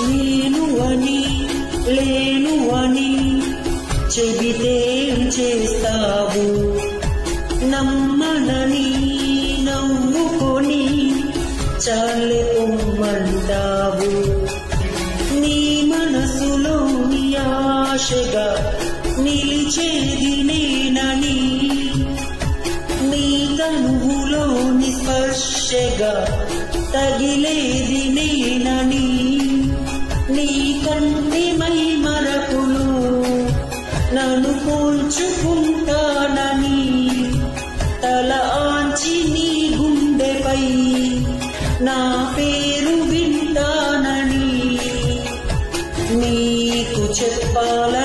నేను అని లేను అని చెబితేం చేస్తావు? నమ్మనని నవ్వుకొని చాలే పొమ్మంటావు. నీ మనసులోని ఆశగా నిలిచేది నేనని, నీ తనువులోని స్పర్శగా తగిలేది నేనని, నీ కంటి మై మరపులు నన్ను పోల్చుకుంటానని, తల ఆంచి నీ గుండెపై నా పేరు వింటానని నీకు చెప్పాల